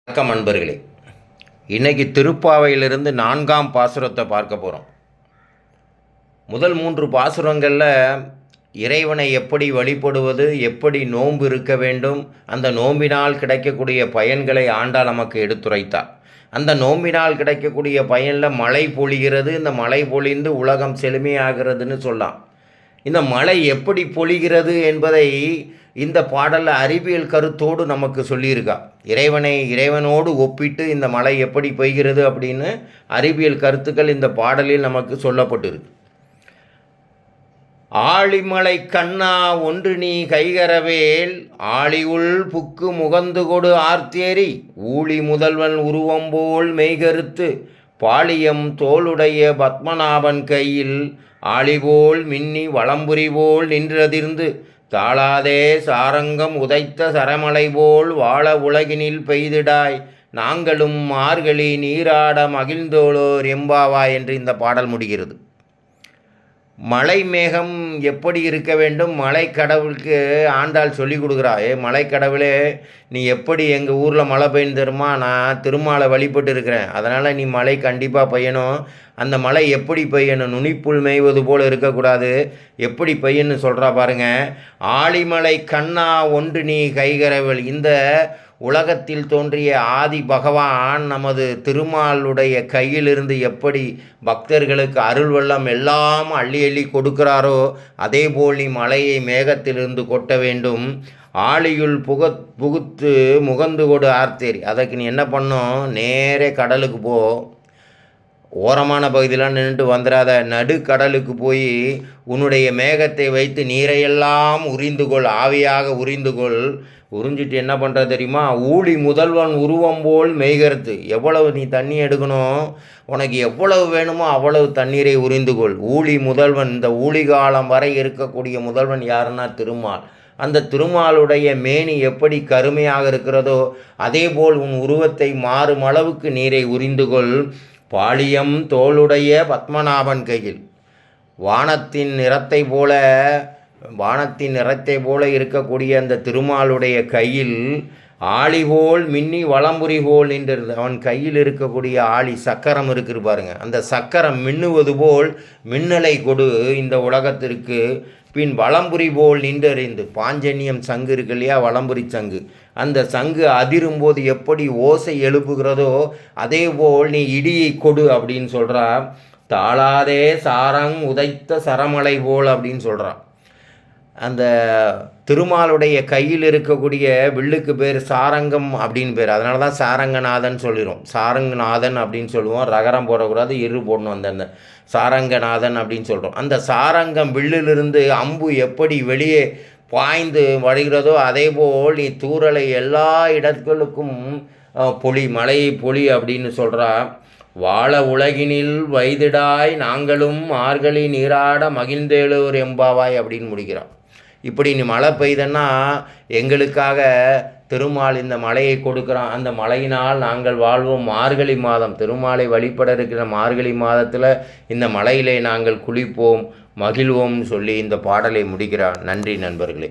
வணக்கம் நண்பர்களே. இன்றைக்கி திருப்பாவையிலிருந்து 4ஆம் பாசுரத்தை பார்க்க போகிறோம். முதல் 3 பாசுரங்களில் இறைவனை எப்படி வழிபடுவது, எப்படி நோன்பு இருக்க வேண்டும், அந்த நோம்பினால் கிடைக்கக்கூடிய பயன்களை ஆண்டாள் நமக்கு எடுத்துரைத்தார். அந்த நோம்பினால் கிடைக்கக்கூடிய பயனில் மழை பொழிகிறது. இந்த மழை பொழிந்து உலகம் செழுமையாகிறதுன்னு சொல்லலாம். இந்த மழை எப்படி பொழிகிறது என்பதை இந்த பாடலில் அறிவியல் கருத்தோடு நமக்கு சொல்லியிருக்கா. இறைவனோடு ஒப்பிட்டு இந்த மழை எப்படி பெய்கிறது அப்படின்னு அறிவியல் கருத்துக்கள் இந்த பாடலில் நமக்கு சொல்லப்பட்டிருக்கு. ஆழிமலை கண்ணா ஒன்று நீ கைகரவேல், ஆழியுள் புக்கு முகந்து கொடு ஆர்த்தேரி, ஊழி முதல்வன் உருவம்போல் மெய்கருத்து, பாளியம் தோளுடைய பத்மநாபன் கையில், ஆழிபோல் மின்னி வளம்புரிபோல் நின்றதிர்ந்து, தாளாதே சாரங்கம் உதைத்த சரமலை போல் வாழ உலகினில் பெய்திடாய், நாங்களும் மார்கழி நீராட மகிழ்ந்தோளோர் எம்பாவாய் என்று இந்த பாடல் முடிகிறது. மலை மேகம் எப்படி இருக்க வேண்டும், மலை கடவுளுக்கு ஆண்டாள் சொல்லி கொடுக்குறா. மலை கடவுளே, நீ எப்படி எங்கள் ஊரில் மழை பெய்யும் தருமா, நான் திருமாலை வழிபட்டு இருக்கிறேன், அதனால் நீ மழை கண்டிப்பாக பெய்யணும். அந்த மழை எப்படி பெய்யணும், நுனிப்புல் மேய்வது போல் இருக்கக்கூடாது, எப்படி பெய்யணும்னு சொல்கிறா பாருங்க. ஆழிமலை கண்ணா ஒன்று நீ கைகரவல், இந்த உலகத்தில் தோன்றிய ஆதி பகவான் நமது திருமாலுடைய கையிலிருந்து எப்படி பக்தர்களுக்கு அருள் வெள்ளம் எல்லாம் அள்ளி அள்ளி கொடுக்கிறாரோ, அதேபோல் நீ மலையை மேகத்திலிருந்து கொட்ட வேண்டும். ஆழியுள் புகுத்து முகந்து கொடு ஆர்த்தேரி, அதற்கு நீ என்ன பண்ணும், நேரே கடலுக்கு போ. ஓரமான பகுதியெலாம் நின்றுட்டு வந்துடாத, நடுக்கடலுக்கு போய் உன்னுடைய மேகத்தை வைத்து நீரையெல்லாம் உறிந்துகொள், ஆவியாக உறிந்துகொள். உறிஞ்சிட்டு என்ன பண்ணுறது தெரியுமா, ஊழி முதல்வன் உருவம் போல் மெய்கருத்து, எவ்வளவு நீ தண்ணி எடுக்கணும், உனக்கு எவ்வளவு வேணுமோ அவ்வளவு தண்ணீரை உறிந்துகொள். ஊழி முதல்வன், இந்த ஊழி காலம் வரை இருக்கக்கூடிய முதல்வன் யாருன்னா திருமால். அந்த திருமாலுடைய மேனி எப்படி கருமையாக இருக்கிறதோ அதேபோல் உன் உருவத்தை மாறும் அளவுக்கு நீரை உறிந்துகொள். பாளியம் தோளுடைய பத்மநாபன் கையில், வானத்தின் நிறத்தை போல இருக்கக்கூடிய அந்த திருமாலுடைய கையில், ஆழிபோல் மின்னி வளம்புரி போல் நின்றது. அவன் கையில் இருக்கக்கூடிய ஆழி சக்கரம் இருக்குது பாருங்க, அந்த சக்கரம் மின்னுவது போல் மின்னலை கொடு இந்த உலகத்திற்கு. பின் வளம்புரி போல் நின்றறிந்து, பாஞ்சன்யம் சங்கு இருக்கு இல்லையா, வளம்புரி சங்கு, அந்த சங்கு அதிரும்போது எப்படி ஓசை எழுப்புகிறதோ அதே போல் நீ இடியை கொடு அப்படின்னு சொல்கிறா. தாளாதே சாரங் உதைத்த சரமலை போல் அப்படின்னு சொல்கிறா. அந்த திருமாலுடைய கையில் இருக்கக்கூடிய வில்லுக்கு பேர் சாரங்கம் அப்படின்னு பேர், அதனால தான் சாரங்கநாதன் சொல்லிடும். சாரங்கநாதன் அப்படின்னு சொல்லுவோம், ரகரம் போடக்கூடாது, போடணும். அந்த சாரங்கநாதன் அப்படின்னு சொல்கிறோம். அந்த சாரங்கம் வில்லிலிருந்து அம்பு எப்படி வெளியே பாய்ந்து வருகிறதோ அதேபோல் நீ தூறலை எல்லா இடங்களுக்கும் மழையை பொழி அப்படின்னு சொல்கிறா. வாழ உலகினில் வைதிடாய், நாங்களும் மார்கழி நீராட மகிழ்ந்தேளூர் எம்பாவாய் அப்படின்னு முடிக்கிறான். இப்படி நீ மழை பெய்தன்னா எங்களுக்காக திருமால் இந்த மழையை கொடுக்குறான், அந்த மழையினால் நாங்கள் வாழ்வோம். மார்கழி மாதம், திருமாலை வழிபட இருக்கிற மார்கழி மாதத்தில் இந்த மழையிலே நாங்கள் குளிப்போம், மகிழ்வோம்னு சொல்லி இந்த பாடலை முடிக்கிறான். நன்றி நண்பர்களே.